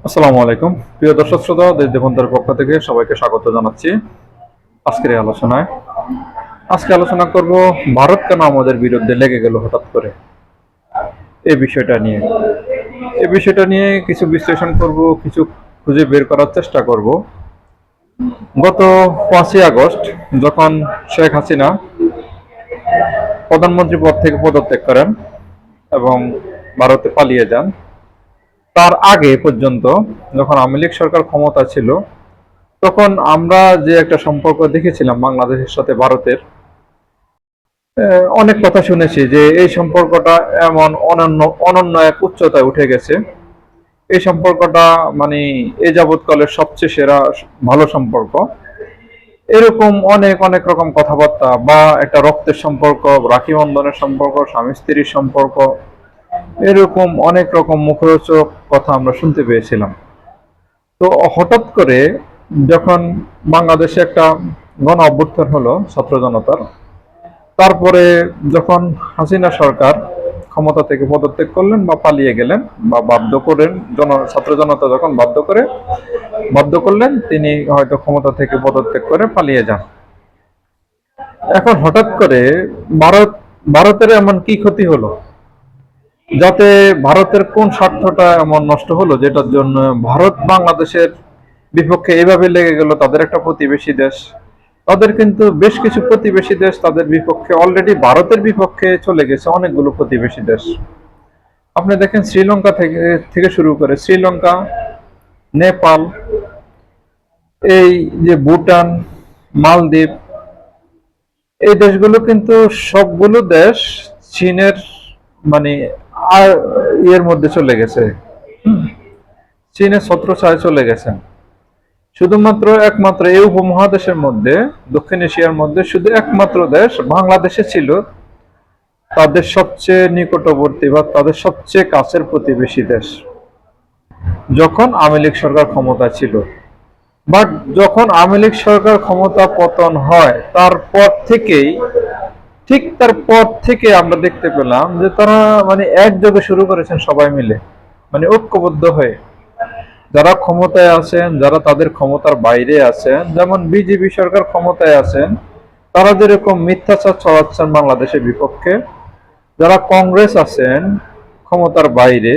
আসসালামু আলাইকুম প্রিয় দর্শক শ্রোতা, দেশ দেবন্তের পক্ষ থেকে সবাইকে স্বাগত জানাচ্ছি। আজকের এই আলোচনায় আজকে আলোচনা করব ভারত কেন আমাদের বিরুদ্ধে লেগে গেল হঠাৎ করে এই বিষয়টা নিয়ে কিছু বিশ্লেষণ করব, কিছু খুঁজে বের করার চেষ্টা করব। গত 5ই আগস্ট যখন শেখ হাসিনা প্রধানমন্ত্রী পদ থেকে পদত্যাগ করেন এবং ভারতে পালিয়ে যান, তার আগে পর্যন্ত যখন আওয়ামী লীগ সরকার ক্ষমতা ছিল, তখন আমরা যে একটা সম্পর্ক দেখেছিলাম বাংলাদেশের সাথে ভারতের, অনেক কথা শুনেছি যে এই সম্পর্কটা এমন অনন্য এক উচ্চতায় উঠে গেছে। এই সম্পর্কটা মানে এ যাবৎকালের সবচেয়ে সেরা ভালো সম্পর্ক। এরকম অনেক অনেক রকম কথাবার্তা, বা একটা রক্তের সম্পর্ক, রাখি বন্ধনের সম্পর্ক, স্বামী স্ত্রীর সম্পর্ক, এরকম অনেক রকম মুখরোচক কথা আমরা শুনতে পেয়েছিলাম। তো হঠাৎ করে যখন বাংলাদেশে একটা গণ অভ্যুত্থান হলো ছাত্র জনতার, তারপরে যখন হাসিনা সরকার ক্ষমতা থেকে পদত্যাগ করলেন বা পালিয়ে গেলেন, বা বাধ্য করেন, ছাত্র জনতা যখন বাধ্য করলেন, তিনি হয়তো ক্ষমতা থেকে পদত্যাগ করে পালিয়ে যান। এখন হঠাৎ করে ভারতের এমন কি ক্ষতি হলো, যাতে ভারতের কোন স্বার্থটা এমন নষ্ট হলো যেটার জন্য ভারত বাংলাদেশের বিপক্ষে এভাবে লেগে গেল? তাদের একটা প্রতিবেশী দেশ, তাদের কিন্তু বেশ কিছু প্রতিবেশী দেশ তাদের বিপক্ষে অলরেডি ভারতের বিপক্ষে চলে গেছে, অনেকগুলো প্রতিবেশী দেশ। আপনি দেখেন শ্রীলঙ্কা থেকে থেকে শুরু করে শ্রীলঙ্কা, নেপাল, এই যে ভুটান, মালদ্বীপ, এই দেশগুলো কিন্তু সবগুলো দেশ চীনের মানে আর ইয়ের মধ্যে চলে গেছে, চীনের ছত্রছায়ায় চলে গেছেন। শুধুমাত্র একমাত্র এই উপমহাদেশের মধ্যে, দক্ষিণ এশিয়ার মধ্যে শুধু একমাত্র দেশ বাংলাদেশে ছিল তাদের সবচেয়ে নিকটবর্তী বা তাদের সবচেয়ে কাছের প্রতিবেশী দেশ, যখন আওয়ামী লীগ সরকার ক্ষমতা ছিল। বাট যখন আওয়ামী লীগ সরকার ক্ষমতা পতন হয়, তারপর থেকে আমরা দেখতে পেলাম যে তারা মানে একযোগে শুরু করেছেন সবাই মিলে, মানে ঐক্যবদ্ধ হয়ে, যারা ক্ষমতায় আছেন, যারা তাদের ক্ষমতার বাইরে আছেন, যেমন বিজেপি সরকার ক্ষমতায় আছেন, তারা যেরকম মিথ্যাচার ছড়াচ্ছেন বাংলাদেশের বিপক্ষে, যারা কংগ্রেস আছেন ক্ষমতার বাইরে,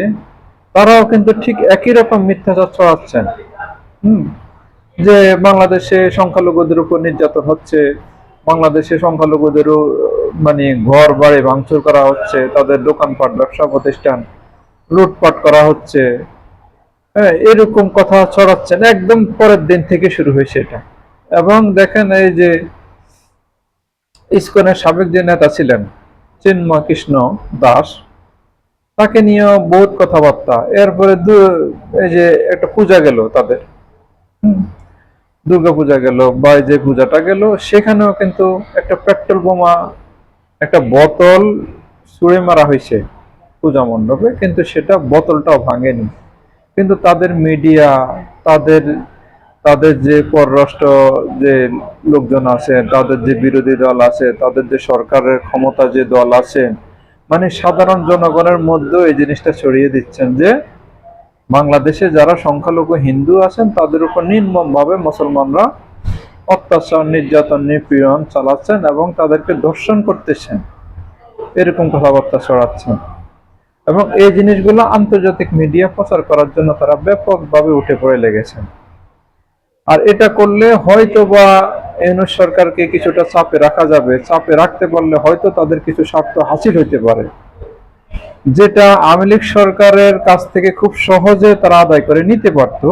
তারাও কিন্তু ঠিক একই রকম মিথ্যাচার ছড়াচ্ছেন। হুম যে বাংলাদেশে সংখ্যালঘুদের উপর নির্যাতন হচ্ছে, বাংলাদেশে সংখ্যালঘুদেরও মানে ঘর বাড়ি ভাঙচুর করা হচ্ছে, তাদের দোকানপাট ব্যবসা প্রতিষ্ঠান লুটপাট করা হচ্ছে। হ্যাঁ, এরকম কথা ছড়াচ্ছেন, একদম পরের দিন থেকে শুরু হয়েছে এটা। এবং দেখেন এই যে ইসকনের সাবেক যে নেতা ছিলেন চিন্ময় কৃষ্ণ দাস, তাকে নিয়েও বহুত কথাবার্তা। এরপরে এই যে একটা পূজা গেল তাদের, দুর্গা পূজা গেল বা যে পূজাটা গেল, সেখানেও কিন্তু একটা পেট্রোল বোমা, একটা বোতল ছুঁড়ে মারা হয়েছে পূজা মণ্ডপে, কিন্তু সেটা বোতলটাও ভাঙেনি। কিন্তু তাদের মিডিয়া, তাদের তাদের যে পররাষ্ট্র যে লোকজন আছে, তাদের যে বিরোধী দল আছে, তাদের যে সরকারের ক্ষমতা যে দল আছে, মানে সাধারণ জনগণের মধ্যে এই জিনিসটা ছড়িয়ে দিচ্ছেন যে বাংলাদেশে যারা সংখ্যালঘু হিন্দু আছেন তাদের উপর নির্মমভাবে মুসলমানরা অত্যাচার, নির্যাতন, নিপীড়ন চালাচ্ছেন এবং তাদেরকে ধর্ষণ করতেছেন, এরকম কথাবার্তা ছড়াচ্ছেন। এবং এই জিনিসগুলো আন্তর্জাতিক মিডিয়া প্রচার করার জন্য তারা ব্যাপকভাবে উঠে পড়ে লেগেছেন। আর এটা করলে হয়তো বা ইউনূস সরকারকে কিছুটা চাপে রাখা যাবে, চাপে রাখতে পারলে হয়তো তাদের কিছু স্বার্থ হাসিল হইতে পারে, যেটা আওয়ামী লীগ সরকারের কাছ থেকে খুব সহজে তারা আদায় করে নিতে পারত।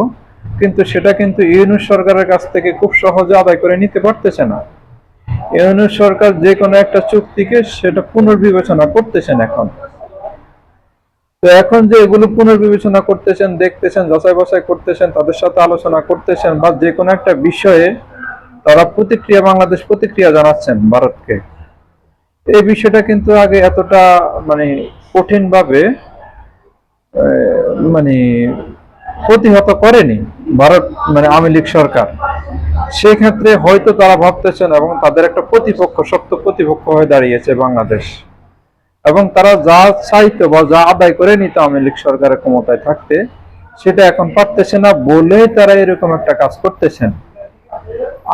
কিন্তু সেটা কিন্তু ইউনূস সরকারের কাছ থেকে খুব সহজে আদায় করে নিতে পারতেছে না। ইউনূস সরকার যে কোনো একটা চুক্তিকে সেটা পুনর্বিবেচনা করতেছেন এখন। তো এখন যে এগুলো পুনর্বিবেচনা করতেছেন, দেখতেছেন, যাচাই বাছাই করতেছেন, তাদের সাথে আলোচনা করতেছেন, বা যে কোনো একটা বিষয়ে তারা বাংলাদেশ প্রতিক্রিয়া জানাচ্ছেন ভারতকে, এই বিষয়টা কিন্তু আগে এতটা মানে কঠিন ভাবে মানে প্রতিহত করেনি ভারত, মানে আওয়ামী লীগ সরকার। সেক্ষেত্রে হয়তো তারা ভাবতেছেন, এবং তাদের একটা প্রতিপক্ষ, শক্ত প্রতিপক্ষ হয়ে দাঁড়িয়েছে বাংলাদেশ, এবং তারা যা চাইতো বা যা আদায় করে নিত আওয়ামী লীগ সরকারের ক্ষমতায় থাকতে, সেটা এখন পারতেছে না বলেই তারা এরকম একটা কাজ করতেছেন।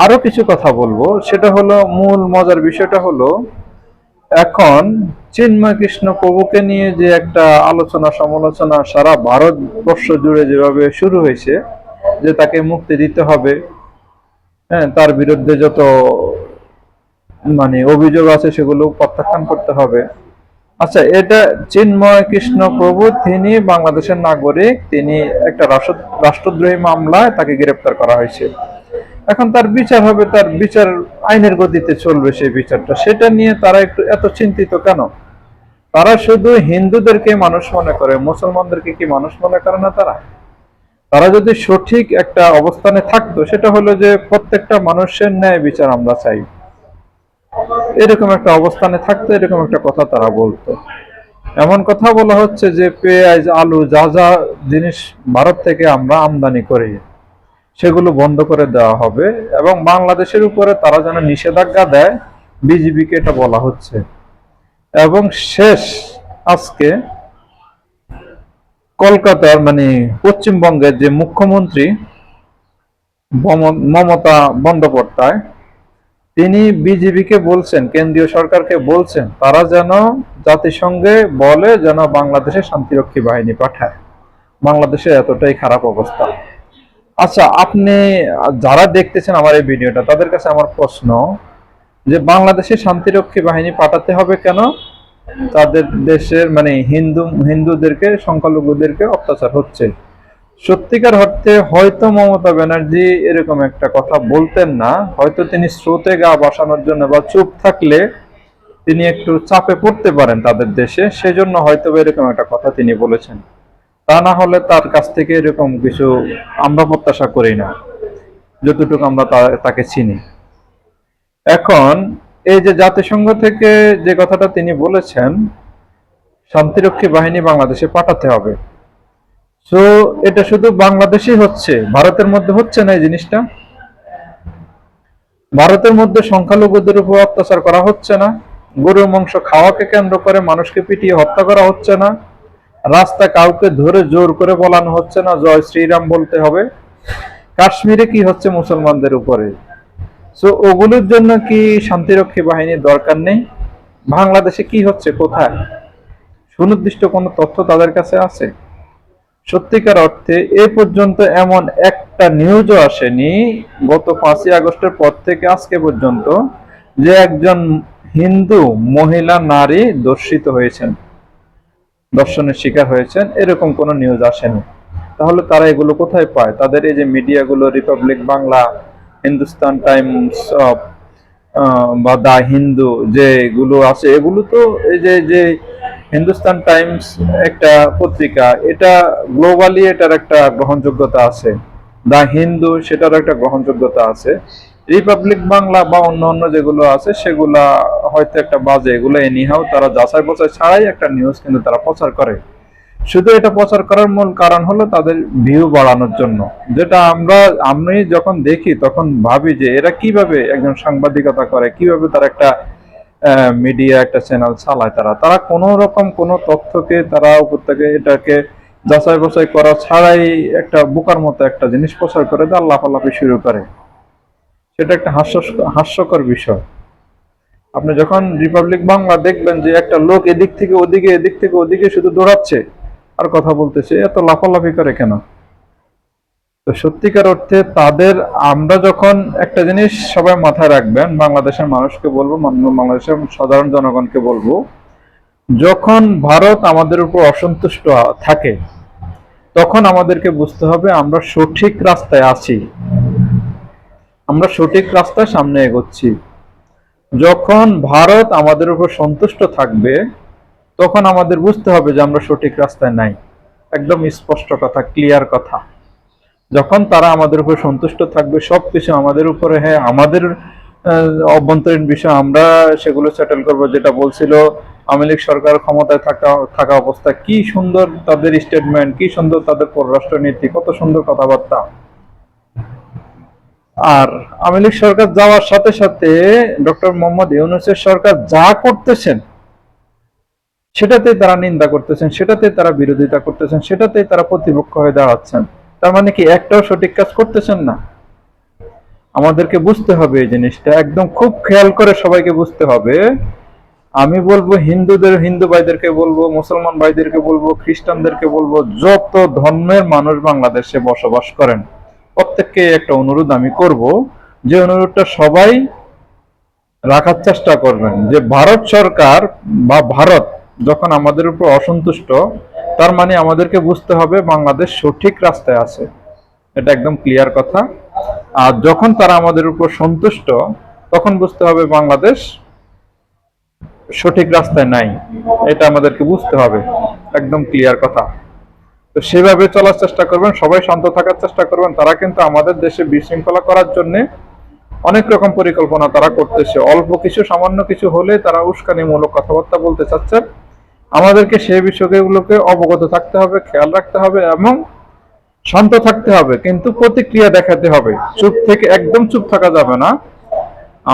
আরো কিছু কথা বলবো, সেটা হলো মূল মজার বিষয়টা হলো এখন চিন্ময় কৃষ্ণ প্রভুকে নিয়ে যে একটা আলোচনা সমালোচনা সারা ভারতবর্ষ জুড়ে যেভাবে শুরু হয়েছে, যে তাকে মুক্তি দিতে হবে, হ্যাঁ, তার বিরুদ্ধে যত অভিযোগ আছে সেগুলো প্রত্যাখ্যান করতে হবে। আচ্ছা, এটা চিন্ময় কৃষ্ণ প্রভু তিনি বাংলাদেশের নাগরিক, তিনি একটা রাষ্ট্রদ্রোহী মামলায় তাকে গ্রেপ্তার করা হয়েছে। এখন তার বিচার হবে, তার বিচার আইনের গতিতে চলবে, সেই বিচারটা, সেটা নিয়ে তারা একটু এত চিন্তিত কেন? তারা শুধু হিন্দুদেরকে মানুষ মনে করে, মুসলমানদেরকে কি মানুষ মনে করে না? তারা তারা যদি সঠিক একটা অবস্থানে থাকতো, সেটা হলো যে প্রত্যেকটা মানুষের ন্যায় বিচার আমরা চাই, এরকম একটা অবস্থানে থাকতো, এরকম একটা কথা তারা বলতো। এমন কথা বলা হচ্ছে যে পেঁয়াজ, আলু, যা যা জিনিস ভারত থেকে আমরা আমদানি করি সেগুলো বন্ধ করে দেওয়া হবে, এবং বাংলাদেশের উপরে তারা যেন নিষেধাজ্ঞা দেয়, বিজিবিকে এটা বলা হচ্ছে। এবং শেষ, আজকে কলকাতার পশ্চিমবঙ্গের যে মুখ্যমন্ত্রী মমতা বন্দ্যোপাধ্যায়, তিনি বিজিবিকে বলছেন, কেন্দ্রীয় সরকারকে বলছেন, তারা যেন জাতিসংঘে বলে যেন বাংলাদেশে শান্তিরক্ষী বাহিনী পাঠায়। বাংলাদেশে এতটাই খারাপ অবস্থা। আচ্ছা, আপনি যারা দেখতেছেন আমার এই ভিডিওটা, তাদের কাছে আমার প্রশ্ন, যে বাংলাদেশে শান্তিরক্ষী বাহিনী পাঠাতে হবে কেন? তাদের দেশের হিন্দুদেরকে, সংখ্যালঘুদেরকে অত্যাচার হচ্ছে। সত্যিকার অর্থে হয়তো মমতা ব্যানার্জি এরকম একটা কথা বলতেন না, হয়তো তিনি স্রোতে গা ভাসানোর জন্য বা চুপ থাকলে তিনি একটু চাপে পড়তে পারেন তাদের দেশে, সেজন্য হয়তো এরকম একটা কথা তিনি বলেছেন। তা না হলে তার কাছ থেকে এরকম কিছু আমরা প্রত্যাশা করি না, যতটুকু আমরা তাকে চিনি। এখন এই যে জাতিসংঘ থেকে যে কথাটা তিনি বলেছেন, শান্তিরক্ষী বাহিনী বাংলাদেশে পাঠাতে হবে, তো এটা শুধু বাংলাদেশেই হচ্ছে, ভারতের মধ্যে হচ্ছে না এই জিনিসটা? ভারতের মধ্যে সংখ্যালঘুদের উপর অত্যাচার করা হচ্ছে না? গরুর মাংস খাওয়াকে কেন্দ্র করে মানুষকে পিটিয়ে হত্যা করা হচ্ছে না? রাস্তা কাউকে ধরে জোর করে বলানো হচ্ছে না জয় শ্রীরাম বলতে হবে? কাশ্মীরে কি হচ্ছে মুসলমানদের উপরে? তো ওগুলোর জন্য কি শান্তিরক্ষী বাহিনীর দরকার নেই? বাংলাদেশে কি হচ্ছে, কোথায়? সুনির্দিষ্ট কোনো তথ্য তাদের কাছে আছে? সত্যিকার অর্থে এ পর্যন্ত এমন একটা নিউজও আসেনি গত 5ই আগস্টের পর থেকে আজকে পর্যন্ত যে একজন হিন্দু মহিলা নারী ধর্ষিত হয়েছেন, ধর্ষণের শিকার হয়েছেন, এরকম কোনো নিউজ আসেনি। তাহলে তারা এগুলো কোথায় পায়? তাদের এই যে মিডিয়াগুলো, রিপাবলিক বাংলা, হিন্দুস্তান টাইমস বা দা হিন্দু যেগুলো আছে, এগুলো তো এই যে যে হিন্দুস্তান টাইমস একটা পত্রিকা, এটা গ্লোবালি এটার একটা গ্রহণযোগ্যতা আছে, দা হিন্দু সেটার একটা গ্রহণযোগ্যতা আছে, রিপাবলিক বাংলা বা অন্য অন্য যেগুলো আছে সেগুলা হয়তো একটা বাজে, এগুলো এনিহাও তারা যাচাই বাছাই ছাড়াই একটা নিউজ কিন্তু তারা প্রচার করে। শুধু এটা প্রচার করার মূল কারণ হলো তাদের ভিউ বাড়ানোর জন্য, যেটা আমি যখন দেখি তখন ভাবি যে এরা কিভাবে একজন সাংবাদিকতা করে, কিভাবে তারা একটা মিডিয়া, একটা চ্যানেল চালায়, তারা তারা কোনো রকম কোনো তথ্যকে তারা উপর থেকে এটাকে যাচাই বাছাই করা ছাড়াই একটা বোকার মতো একটা জিনিস প্রচার করে দেয়, লাফালাফি শুরু করে। সেটা একটা হাস্যকর বিষয়। আপনি যখন রিপাবলিক বাংলা দেখবেন যে একটা লোক এদিক থেকে ওদিকে, এদিক থেকে ওদিকে শুধু দৌড়াচ্ছে আর কথা বলতেছে, এত লাফালাফি করে কেন? তো সত্যিকার অর্থে তাদের, আমরা যখন একটা জিনিস সবাই মাথায় রাখবেন, বাংলাদেশের মানুষকে বলবো, বাংলাদেশের সাধারণ জনগণকে বলবো, যখন ভারত আমাদের উপর অসন্তুষ্ট থাকে তখন আমাদেরকে বুঝতে হবে আমরা সঠিক রাস্তায় আছি, আমরা সঠিক রাস্তায় সামনে এগোচ্ছি। যখন ভারত আমাদের উপর সন্তুষ্ট থাকবে তখন আমাদের বুঝতে হবে যে আমরা সঠিক রাস্তায় নাই। একদম স্পষ্ট কথা, ক্লিয়ার কথা। যখন তারা আমাদের উপর সন্তুষ্ট থাকবে, সবকিছু আমাদের উপরে, হ্যাঁ, আমাদের অভ্যন্তরীণ বিষয় আমরা সেগুলো সেটেল করব, যেটা বলছিল আওয়ামী লীগ সরকার ক্ষমতায় থাকা অবস্থা, কি সুন্দর তাদের স্টেটমেন্ট, কি সুন্দর তাদের পররাষ্ট্র নীতি, কত সুন্দর কথাবার্তা। আর আওয়ামী লীগ সরকার যাওয়ার সাথে সাথে ডক্টর মোহাম্মদ ইউনূসের সরকার যা করতেছেন, সেটাতেই তারা নিন্দা করতেছেন, সেটাতেই তারা বিরোধিতা করতেছেন, সেটাতেই তারা প্রতিপক্ষ হয়ে দাঁড়াচ্ছেন। তার মানে কি একটাও সঠিক কাজ করতেছেন না? আমাদেরকে বুঝতে হবে এই জিনিসটা, একদম খুব খেয়াল করে সবাইকে বুঝতে হবে। আমি বলবো হিন্দু ভাইদেরকে বলবো, মুসলমান ভাইদেরকে বলবো, খ্রিস্টানদেরকে বলবো, যত ধর্মের মানুষ বাংলাদেশে বসবাস করেন প্রত্যেককে একটা অনুরোধ আমি করব, যে অনুরোধটা সবাই রাখার চেষ্টা করবেন, যে ভারত সরকার বা ভারত যখন আমাদের উপর অসন্তুষ্ট, তার মানে আমাদেরকে বুঝতে হবে বাংলাদেশ সঠিক রাস্তায় আছে। এটা একদম ক্লিয়ার কথা। আর যখন তারা আমাদের উপর সন্তুষ্ট, তখন বুঝতে হবে বাংলাদেশ সঠিক রাস্তায় নাই। এটা আমাদেরকে বুঝতে হবে, একদম ক্লিয়ার কথা। তো সেভাবে চলার চেষ্টা করবেন, সবাই শান্ত থাকার চেষ্টা করবেন। তারা কিন্তু আমাদের দেশে বিশৃঙ্খলা করার জন্য অনেক রকম পরিকল্পনা তারা করতেছে। অল্প কিছু সামান্য কিছু হলে তারা উস্কানিমূলক কথাবার্তা বলতে চাচ্ছে। আমাদেরকে সেই বিষয়গুলোকে অবগত থাকতে হবে, খেয়াল রাখতে হবে এবং শান্ত থাকতে হবে, কিন্তু প্রতিক্রিয়া দেখাতে হবে। চুপ থেকে একদম চুপ থাকা যাবে না।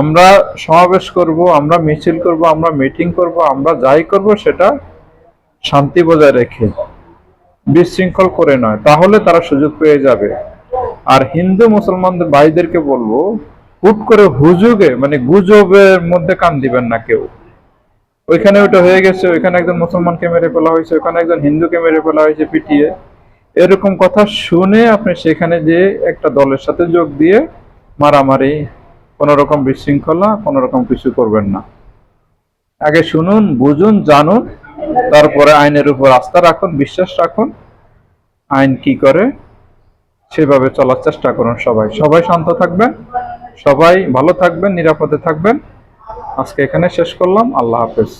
আমরা সমাবেশ করব, আমরা মিছিল করব, আমরা মিটিং করব, আমরা যাই করব সেটা শান্তি বজায় রেখে, বিশৃঙ্খল করে নয়, তাহলে তারা সুযোগ পেয়ে যাবে। আর হিন্দু মুসলমানদের ভাইদেরকে বলবো, হুট করে হুজুগে মানে গুজবের মধ্যে কান দিবেন না কেউ। ওইখানে ওটা হয়ে গেছে, ওইখানে একজন মুসলমানকে মেরে ফেলা হয়েছে, ওইখানে একজন হিন্দুকে মেরে ফেলা হয়েছে পিটিয়ে, এরকম কথা শুনে আপনি সেখানে যে একটা দলের সাথে যোগ দিয়ে মারামারি, কোন রকম বিশৃঙ্খলা, কোন রকম কিছু করবেন না। আগে শুনুন, বুঝুন, জানুন, তারপরে আইনের উপর আস্থা রাখুন, বিশ্বাস রাখুন। আইন কি করে সেভাবে চলার চেষ্টা করুন। সবাই সবাই শান্ত থাকবেন, সবাই ভালো থাকবেন, নিরাপদে থাকবেন। আজকে এখানে শেষ করলাম। আল্লাহ হাফেজ।